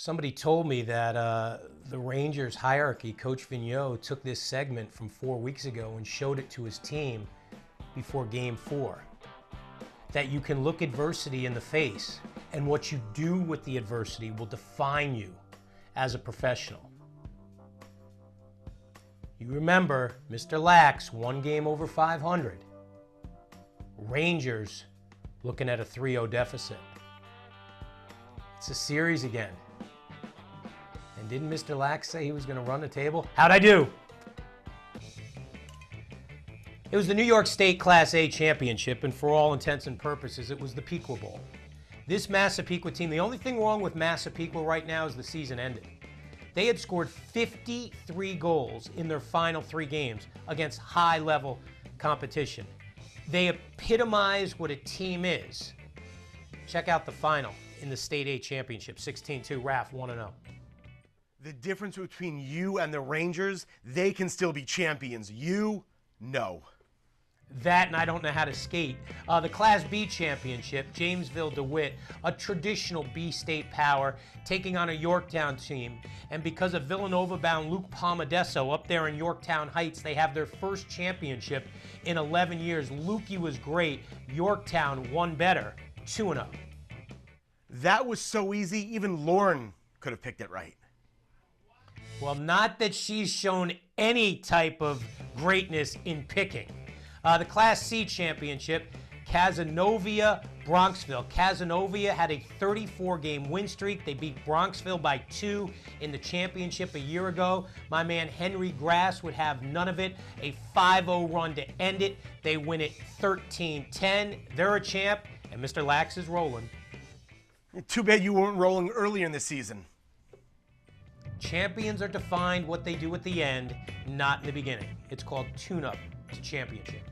Somebody told me that the Rangers hierarchy, Coach Vigneault, took this segment from 4 weeks ago and showed it to his team before Game 4. That you can look adversity in the face, and what you do with the adversity will define you as a professional. You remember, Mr. Lax, 1 game over 500. Rangers looking at a 3-0 deficit. It's a series again. And didn't Mr. Lax say he was going to run the table? How'd I do? It was the New York State Class A championship, and for all intents and purposes, it was the Pequa Bowl. This Massapequa team, the only thing wrong with Massapequa right now is the season ended. They had scored 53 goals in their final 3 games against high-level competition. They epitomize what a team is. Check out the final in the State A championship, 16-2, RAF 1-0. The difference between you and the Rangers, they can still be champions. You, no. That and I don't know how to skate. The Class B championship, Jamesville DeWitt, a traditional B state power, taking on a Yorktown team. And because of Villanova-bound Luke Palmadesso up there in Yorktown Heights, they have their first championship in 11 years. Lukey was great. Yorktown won better, 2-0. That was so easy, even Lauren could have picked it right. Well, not that she's shown any type of greatness in picking. The Class C championship, Cazenovia, Bronxville. Cazenovia had a 34-game win streak. They beat Bronxville by 2 in the championship a year ago. My man Henry Grass would have none of it. A 5-0 run to end it. They win it 13-10. They're a champ, and Mr. Lax is rolling. Too bad you weren't rolling earlier in the season. Champions are defined what they do at the end, not in the beginning. It's called tune-up to championship.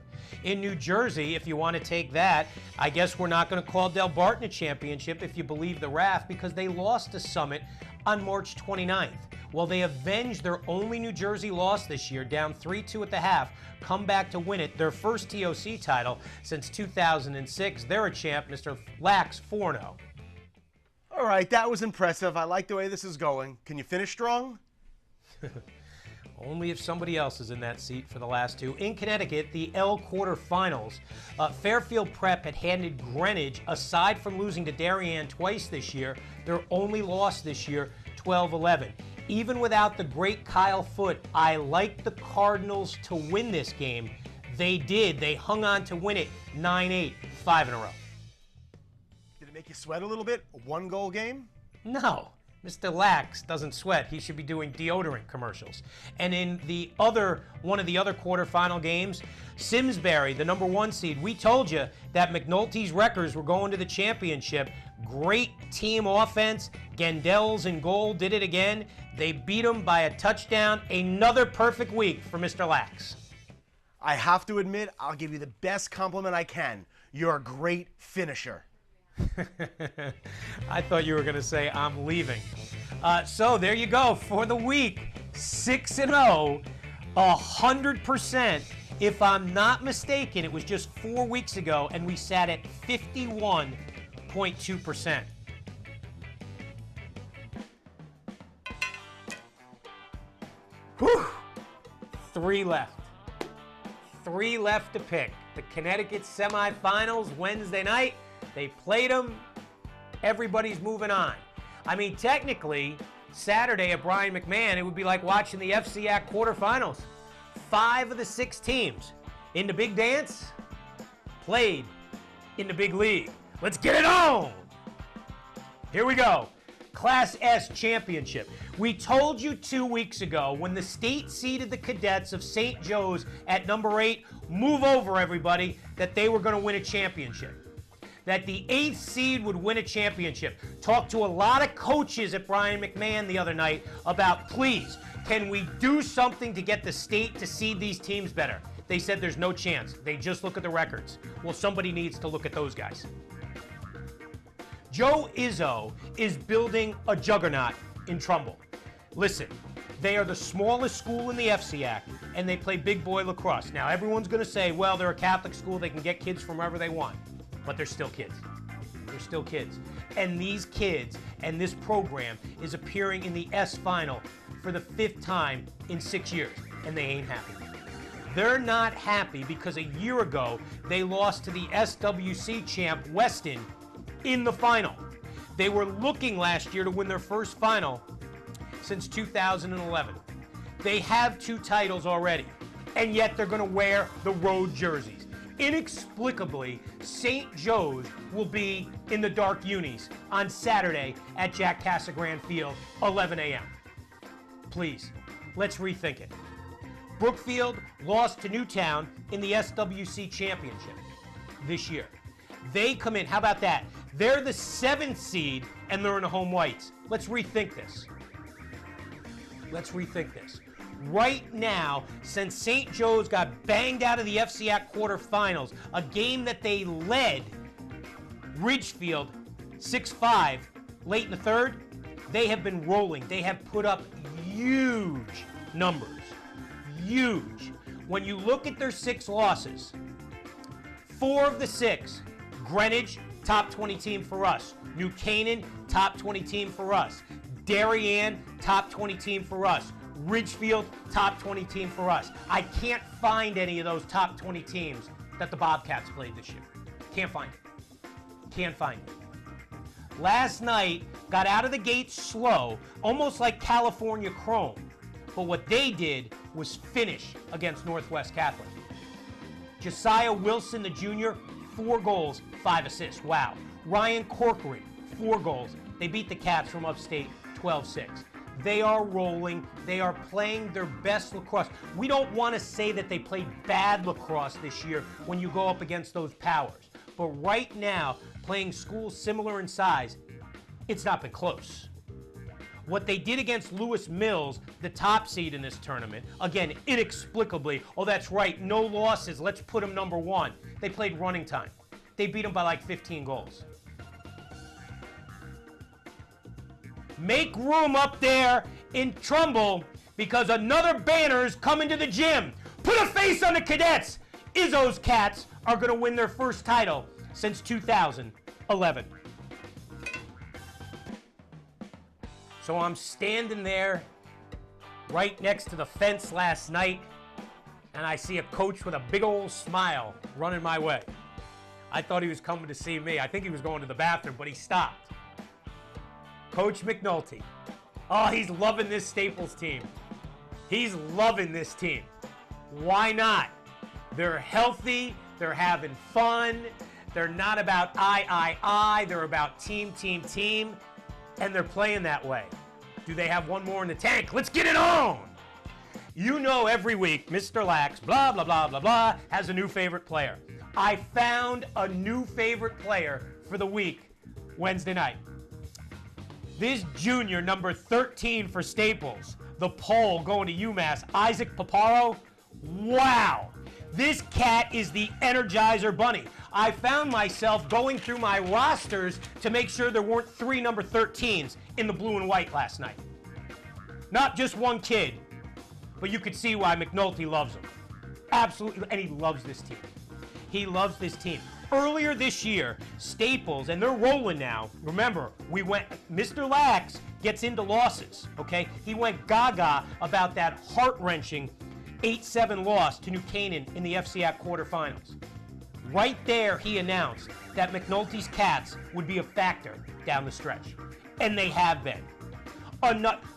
In New Jersey, if you want to take that, I guess we're not going to call Del Barton a championship if you believe the RAF, because they lost to Summit on March 29th. Well, they avenged their only New Jersey loss this year, down 3-2 at the half, come back to win it, their first TOC title since 2006. They're a champ, Mr. Lax, 4-0. All right, that was impressive. I like the way this is going. Can you finish strong? Only if somebody else is in that seat for the last 2. In Connecticut, the L quarterfinals. Fairfield Prep had handed Greenwich, aside from losing to Darien twice this year, their only loss this year, 12-11. Even without the great Kyle Foote, I liked the Cardinals to win this game. They did. They hung on to win it 9-8, 5 in a row. Did it make you sweat a little bit? A 1-goal game? No. Mr. Lax doesn't sweat. He should be doing deodorant commercials. And in one of the other quarterfinal games, Simsbury, the number 1 seed, we told you that McNulty's Wreckers were going to the championship. Great team offense. Gendel's in goal, did it again. They beat them by a touchdown. Another perfect week for Mr. Lax. I have to admit, I'll give you the best compliment I can. You're a great finisher. I thought you were going to say I'm leaving. So there you go for the week. 6-0, 100%. If I'm not mistaken, it was just 4 weeks ago, and we sat at 51.2%. Whew. 3 left. 3 left to pick. The Connecticut semifinals Wednesday night. They played them. Everybody's moving on. I mean, technically, Saturday at Brian McMahon, it would be like watching the FCAC quarterfinals. 5 of the 6 teams in the big dance played in the big league. Let's get it on! Here we go. Class S championship. We told you 2 weeks ago when the state seeded the cadets of St. Joe's at number 8, move over everybody, that they were going to win a championship. That the 8th seed would win a championship. Talked to a lot of coaches at Brian McMahon the other night about, please, can we do something to get the state to seed these teams better? They said there's no chance. They just look at the records. Well, somebody needs to look at those guys. Joe Izzo is building a juggernaut in Trumbull. Listen, they are the smallest school in the FCAC, and they play big boy lacrosse. Now, everyone's going to say, well, they're a Catholic school. They can get kids from wherever they want. But they're still kids. They're still kids. And these kids and this program is appearing in the S Final for the 5th time in 6 years, and they ain't happy. They're not happy because a year ago they lost to the SWC champ Weston in the final. They were looking last year to win their first final since 2011. They have 2 titles already, and yet they're going to wear the road jerseys. Inexplicably, St. Joe's will be in the dark unis on Saturday at Jack Casagrande Field, 11 a.m. Please, let's rethink it. Brookfield lost to Newtown in the SWC championship this year. They come in, how about that? They're the 7th seed and they're in the home whites. Let's rethink this. Let's rethink this. Right now, since St. Joe's got banged out of the FCAC quarterfinals, a game that they led Ridgefield 6-5 late in the 3rd, they have been rolling. They have put up huge numbers. Huge. When you look at their 6 losses, 4 of the 6, Greenwich, top 20 team for us. New Canaan, top 20 team for us. Darien, top 20 team for us. Ridgefield, top 20 team for us. I can't find any of those top 20 teams that the Bobcats played this year. Can't find it. Can't find it. Last night, got out of the gate slow, almost like California Chrome. But what they did was finish against Northwest Catholic. Josiah Wilson, the junior, 4 goals, 5 assists. Wow. Ryan Corcoran, 4 goals. They beat the Cats from upstate 12-6. They are rolling. They are playing their best lacrosse. We don't want to say that they played bad lacrosse this year when you go up against those powers. But right now, playing schools similar in size, it's not been close. What they did against Lewis Mills, the top seed in this tournament, again, inexplicably, oh, that's right, no losses, let's put them number 1. They played running time. They beat them by like 15 goals. Make room up there in Trumbull because another banner's coming to the gym. Put a face on the Cadets. Izzo's Cats are going to win their first title since 2011. So I'm standing there right next to the fence last night, and I see a coach with a big old smile running my way. I thought he was coming to see me. I think he was going to the bathroom, but he stopped. Coach McNulty. Oh, he's loving this Staples team. He's loving this team. Why not? They're healthy. They're having fun. They're not about I. They're about team. And they're playing that way. Do they have one more in the tank? Let's get it on! You know every week, Mr. Lax, blah, blah, blah, blah, blah, has a new favorite player. I found a new favorite player for the week Wednesday night. This junior, number 13 for Staples, the pole going to UMass, Isaac Paparo. Wow! This cat is the Energizer Bunny. I found myself going through my rosters to make sure there weren't 3 number 13s in the blue and white last night. Not just one kid, but you could see why McNulty loves him. Absolutely, and he loves this team. He loves this team. Earlier this year, Staples, and they're rolling now. Remember, Mr. Lax gets into losses, okay? He went gaga about that heart-wrenching 8-7 loss to New Canaan in the FCAC quarterfinals. Right there, he announced that McNulty's Cats would be a factor down the stretch. And they have been.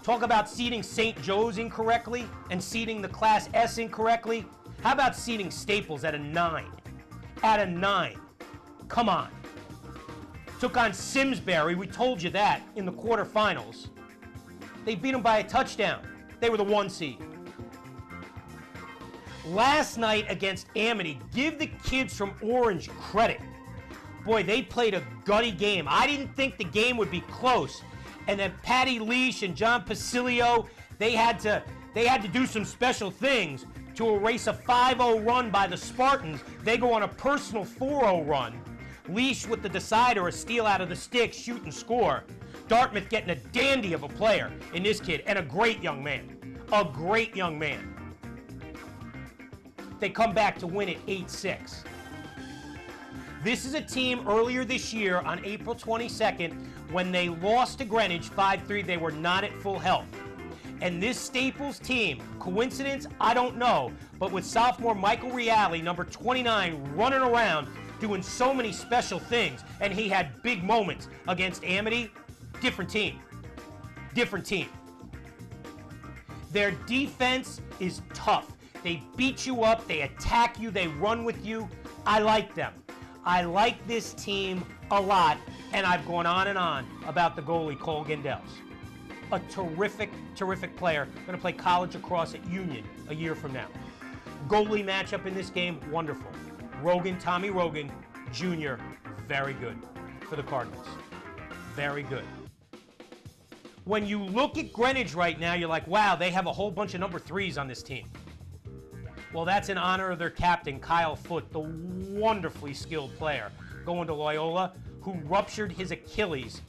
Talk about seeding St. Joe's incorrectly and seeding the Class S incorrectly. How about seeding Staples at a 9? At a 9. Come on. Took on Simsbury, we told you that, in the quarterfinals. They beat them by a touchdown. They were the 1 seed. Last night against Amity, give the kids from Orange credit. Boy, they played a gutty game. I didn't think the game would be close. And then Patty Leash and John Pasilio, they had to do some special things to erase a 5-0 run by the Spartans. They go on a personal 4-0 run. Leash with the decider, a steal out of the stick, shoot and score. Dartmouth getting a dandy of a player in this kid, and a great young man. A great young man. They come back to win it 8-6. This is a team earlier this year on April 22nd when they lost to Greenwich 5-3. They were not at full health. And this Staples team, coincidence? I don't know. But with sophomore Michael Reale, number 29, running around doing so many special things, and he had big moments against Amity, different team. Different team. Their defense is tough. They beat you up, they attack you, they run with you. I like them. I like this team a lot, and I've gone on and on about the goalie, Cole Gendels. A terrific, terrific player. Going to play college lacrosse at Union a year from now. Goalie matchup in this game, wonderful. Tommy Rogan, Jr., very good for the Cardinals. Very good. When you look at Greenwich right now, you're like, wow, they have a whole bunch of number 3s on this team. Well, that's in honor of their captain, Kyle Foote, the wonderfully skilled player going to Loyola, who ruptured his Achilles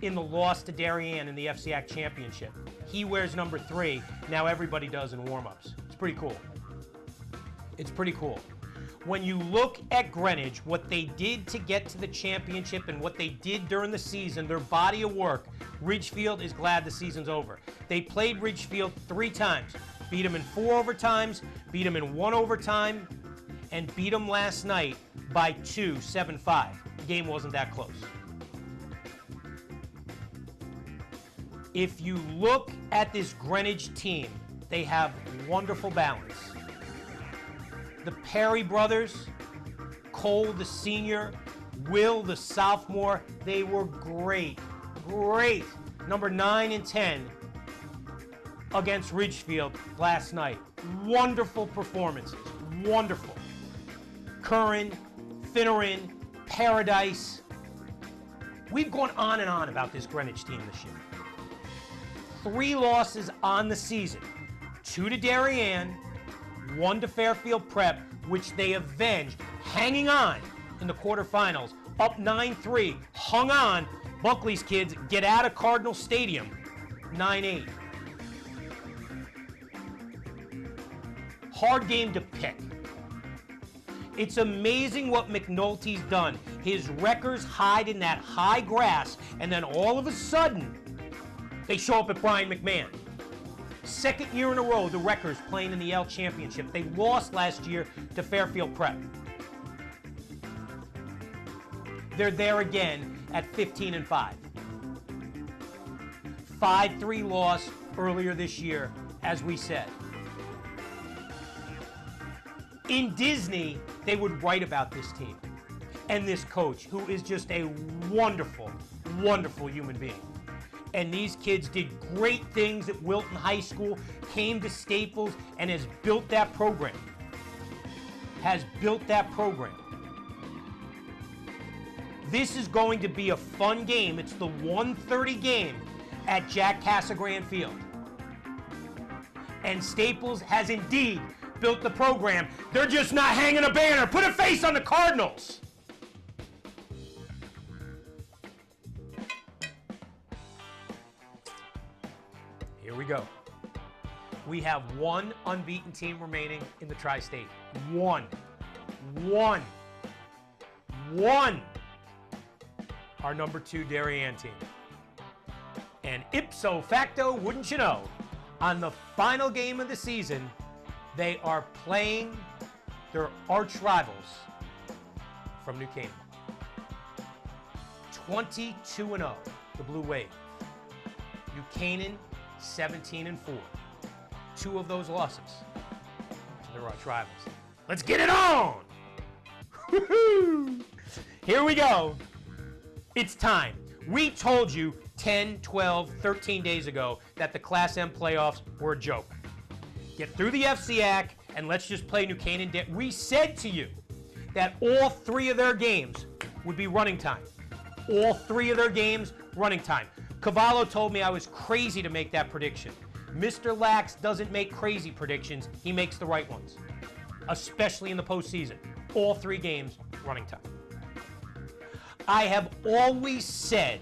in the loss to Darien in the FCAC championship. He wears number 3. Now everybody does in warm-ups. It's pretty cool. It's pretty cool. When you look at Greenwich, what they did to get to the championship and what they did during the season, their body of work, Ridgefield is glad the season's over. They played Ridgefield 3 times. Beat them in 4 overtimes, beat them in 1 overtime, and beat them last night by 2, 7-5. The game wasn't that close. If you look at this Greenwich team, they have wonderful balance. The Perry brothers, Cole the senior, Will the sophomore, they were great, great. Number 9 and 10 against Ridgefield last night. Wonderful performances, wonderful. Curran, Finneran, Paradise. We've gone on and on about this Greenwich team this year. 3 losses on the season. 2 to Darien, 1 to Fairfield Prep, which they avenged, hanging on in the quarterfinals. Up 9-3, hung on. Buckley's kids get out of Cardinal Stadium, 9-8. Hard game to pick. It's amazing what McNulty's done. His wreckers hide in that high grass, and then all of a sudden, they show up at Brian McMahon. 2nd year in a row, the Wreckers playing in the L Championship. They lost last year to Fairfield Prep. They're there again at 15-5. 5-3 loss earlier this year, as we said. In Disney, they would write about this team and this coach, who is just a wonderful, wonderful human being. And these kids did great things at Wilton High School, came to Staples, and has built that program. Has built that program. This is going to be a fun game. It's the 1:30 game at Jack Casagran Field. And Staples has indeed built the program. They're just not hanging a banner. Put a face on the Cardinals. Here we go. We have 1 unbeaten team remaining in the Tri-State. 1. Our number 2 Darien team. And ipso facto, wouldn't you know, on the final game of the season, they are playing their arch rivals from New Canaan. 22-0, the Blue Wave. New Canaan, 17-4. 2 of those losses to their arch rivals. Let's get it on! Woo-hoo! Here we go. It's time. We told you 10, 12, 13 days ago that the Class M playoffs were a joke. Get through the FCAC and let's just play New Canaan. We said to you that all 3 of their games would be running time. All 3 of their games, running time. Cavallo told me I was crazy to make that prediction. Mr. Lax doesn't make crazy predictions. He makes the right ones, especially in the postseason. All 3 games, running time. I have always said,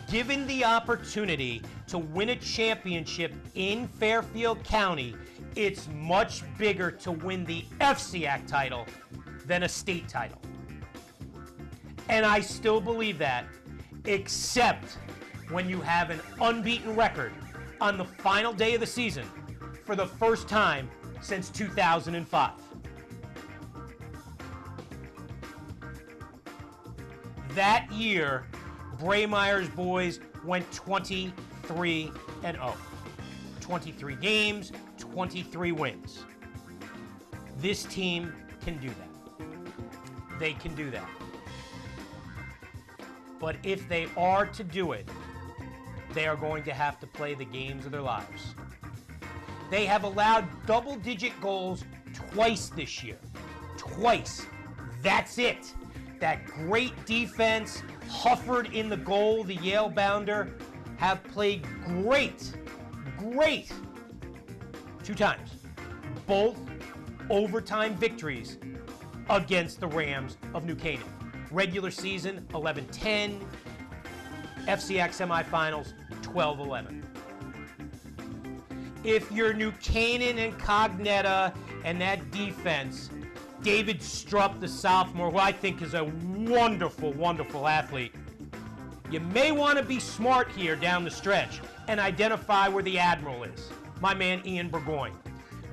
given the opportunity to win a championship in Fairfield County, it's much bigger to win the FCAC title than a state title. And I still believe that, except when you have an unbeaten record on the final day of the season for the first time since 2005. That year, Braemeyer's boys went 23-0. 23 games, 23 wins. This team can do that. They can do that. But if they are to do it, they are going to have to play the games of their lives. They have allowed double-digit goals twice this year. Twice. That's it. That great defense, Hufford in the goal, the Yale bounder, have played great 2 times. Both overtime victories against the Rams of New Canaan. Regular season, 11-10. FCX semifinals, 12-11. If you're New Canaan and Cognetta and that defense, David Strupp, the sophomore, who I think is a wonderful, wonderful athlete, you may want to be smart here down the stretch and identify where the Admiral is. My man Ian Burgoyne.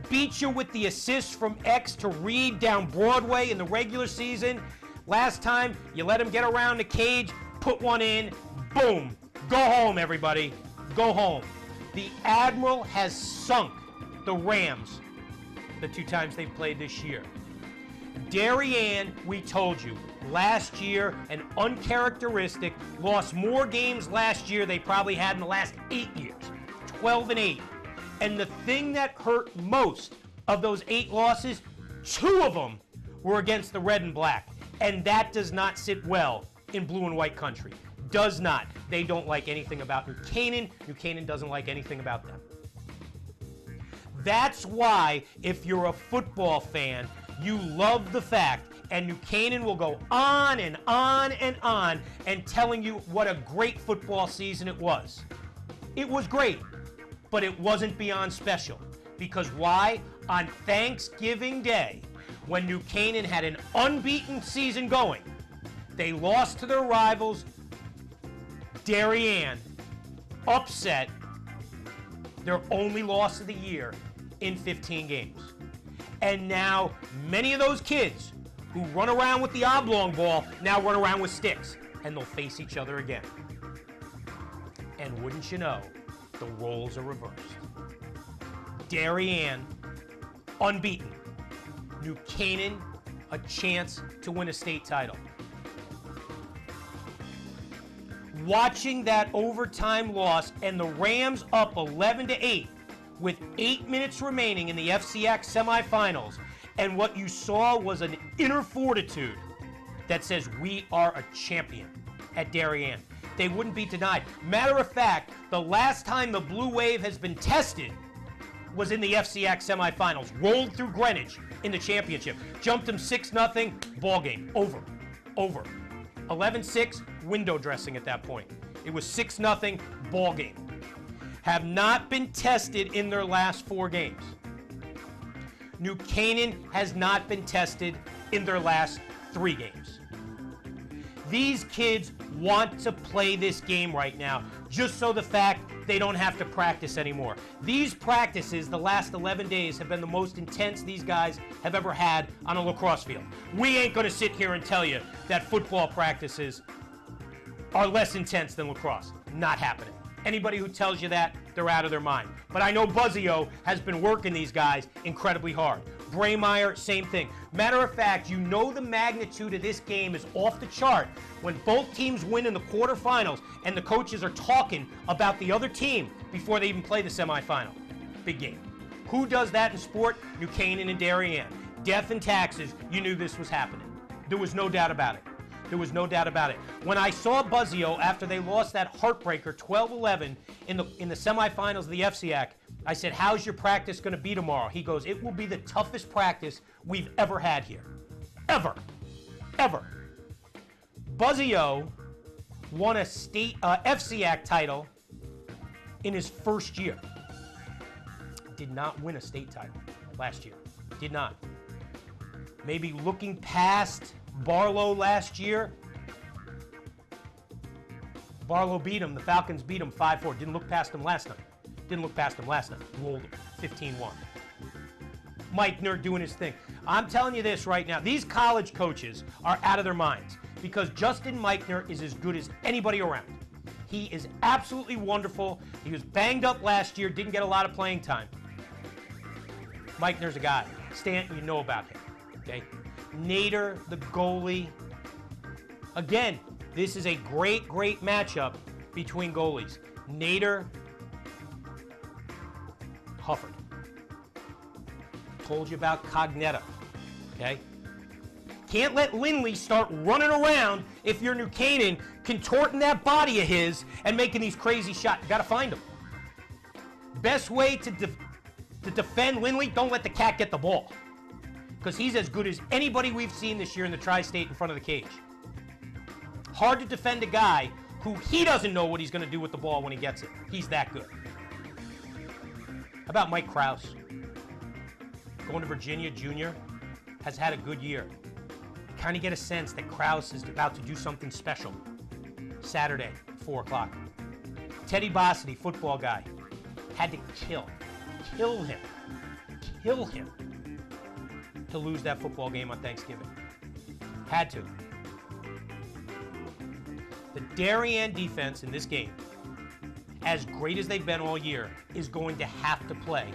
Beat you with the assist from X to Reed down Broadway in the regular season. Last time, you let him get around the cage, put one in, boom. Go home, everybody. Go home. The Admiral has sunk the Rams the 2 times they've played this year. Darien, we told you, last year, an uncharacteristic, lost more games last year they probably had in the last 8 years. 12-8. And the thing that hurt most of those 8 losses, 2 of them were against the red and black. And that does not sit well in blue and white country. Does not. They don't like anything about New Canaan. New Canaan doesn't like anything about them. That's why, if you're a football fan, you love the fact, and New Canaan will go on and on and on and telling you what a great football season it was. It was great, but it wasn't beyond special. Because why? On Thanksgiving Day, when New Canaan had an unbeaten season going, they lost to their rivals, Darien, upset their only loss of the year in 15 games. And now many of those kids who run around with the oblong ball now run around with sticks, and they'll face each other again. And wouldn't you know, the roles are reversed. Darien, unbeaten. New Canaan, a chance to win a state title. Watching that overtime loss and the Rams up 11-8 with 8 minutes remaining in the FCX semifinals, and what you saw was an inner fortitude that says we are a champion at Darien. They wouldn't be denied. Matter of fact, the last time the Blue Wave has been tested was in the FCX semifinals. Rolled through Greenwich in the championship. Jumped them 6-0, ball game. Over. 11-6, window dressing at that point. It was 6-0, ball game. Have not been tested in their last 4 games. New Canaan has not been tested in their last 3 games. These kids want to play this game right now, just so the fact they don't have to practice anymore. These practices, the last 11 days, have been the most intense these guys have ever had on a lacrosse field. We ain't going to sit here and tell you that football practices are less intense than lacrosse. Not happening. Anybody who tells you that, they're out of their mind. But I know Buzzio has been working these guys incredibly hard. Braemeyer, same thing. Matter of fact, you know the magnitude of this game is off the chart when both teams win in the quarterfinals and the coaches are talking about the other team before they even play the semifinal. Big game. Who does that in sport? New Canaan and Darien. Death and taxes, you knew this was happening. There was no doubt about it. There was no doubt about it. When I saw Buzzio after they lost that heartbreaker 12-11 in the semifinals of the FCAC, I said, how's your practice going to be tomorrow? He goes, it will be the toughest practice we've ever had here. Ever. Buzzio won a state FCAC title in his first year. Did not win a state title last year. Did not. Maybe looking past Barlow last year, Barlow beat him. The Falcons beat him 5-4. Didn't look past him last night. Rolled him 15-1. Meichner doing his thing. I'm telling you this right now. These college coaches are out of their minds because Justin Meichner is as good as anybody around. He is absolutely wonderful. He was banged up last year, didn't get a lot of playing time. Meichner's a guy. Stanton, you know about him. Okay? Nader, the goalie. Again, this is a great, great matchup between goalies. Nader, Hufford. Told you about Cognetta. Okay? Can't let Lindley start running around if you're New Canaan, contorting that body of his and making these crazy shots. You got to find him. Best way to defend Lindley, don't let the cat get the ball. Because he's as good as anybody we've seen this year in the tri-state in front of the cage. Hard to defend a guy who he doesn't know what he's going to do with the ball when he gets it. He's that good. How about Mike Krause? Going to Virginia, junior, has had a good year. Kind of get a sense that Krause is about to do something special. Saturday, 4 o'clock. Teddy Bossity, football guy, had to kill him to lose that football game on Thanksgiving. Had to. The Darien defense in this game, as great as they've been all year, is going to have to play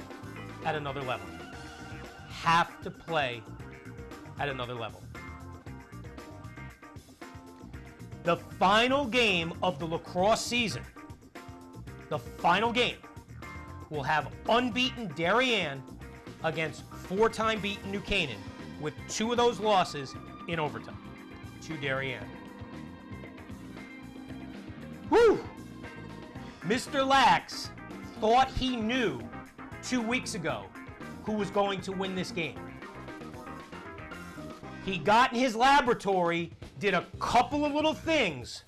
at another level. Have to play at another level. The final game of the Lacrosse season, the final game, will have unbeaten Darien against 4-time beaten New Canaan, with 2 of those losses in overtime to Darien. Woo! Mr. Lax thought he knew 2 weeks ago who was going to win this game. He got in his laboratory, did a couple of little things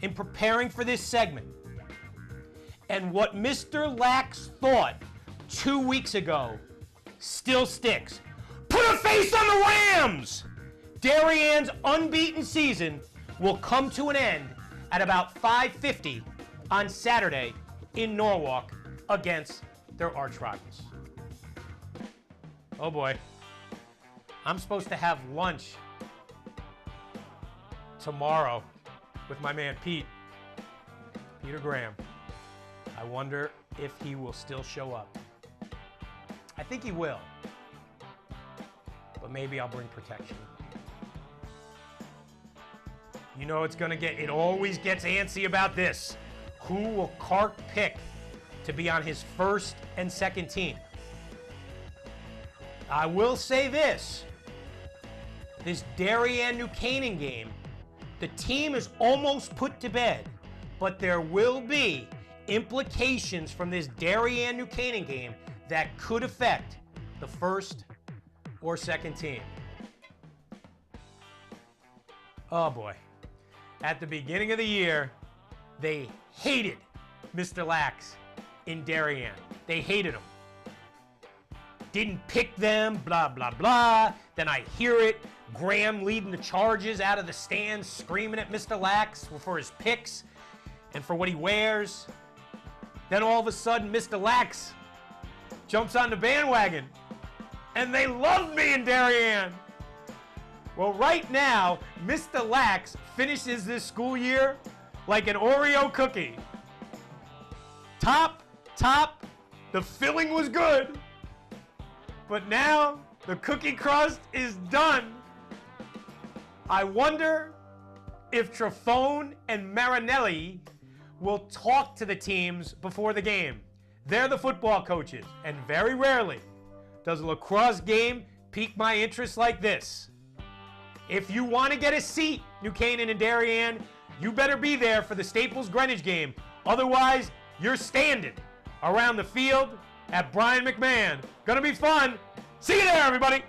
in preparing for this segment. And what Mr. Lax thought 2 weeks ago still sticks. Put a face on the Rams! Darien's unbeaten season will come to an end at about 5:50 on Saturday in Norwalk against their arch rivals. Oh boy. I'm supposed to have lunch tomorrow with my man Peter Graham. I wonder if he will still show up. I think he will. But maybe I'll bring protection. You know it always gets antsy about this. Who will Clark pick to be on his first and second team? I will say this Darien New Canaan game, the team is almost put to bed, but there will be implications from this Darien New Canaan game that could affect the first or second team. Oh boy. At the beginning of the year, they hated Mr. Lax in Darien. They hated him. Didn't pick them, blah, blah, blah. Then I hear it. Graham leading the charges out of the stands, screaming at Mr. Lax for his picks and for what he wears. Then all of a sudden, Mr. Lax jumps on the bandwagon. And they love me in Darien. Well, right now, Mr. Lax finishes this school year like an Oreo cookie. Top, the filling was good. But now, the cookie crust is done. I wonder if Trafone and Marinelli will talk to the teams before the game. They're the football coaches, and very rarely does a lacrosse game pique my interest like this. If you want to get a seat, New Canaan and Darien, you better be there for the Staples Greenwich game. Otherwise, you're standing around the field at Brian McMahon. Gonna be fun. See you there, everybody.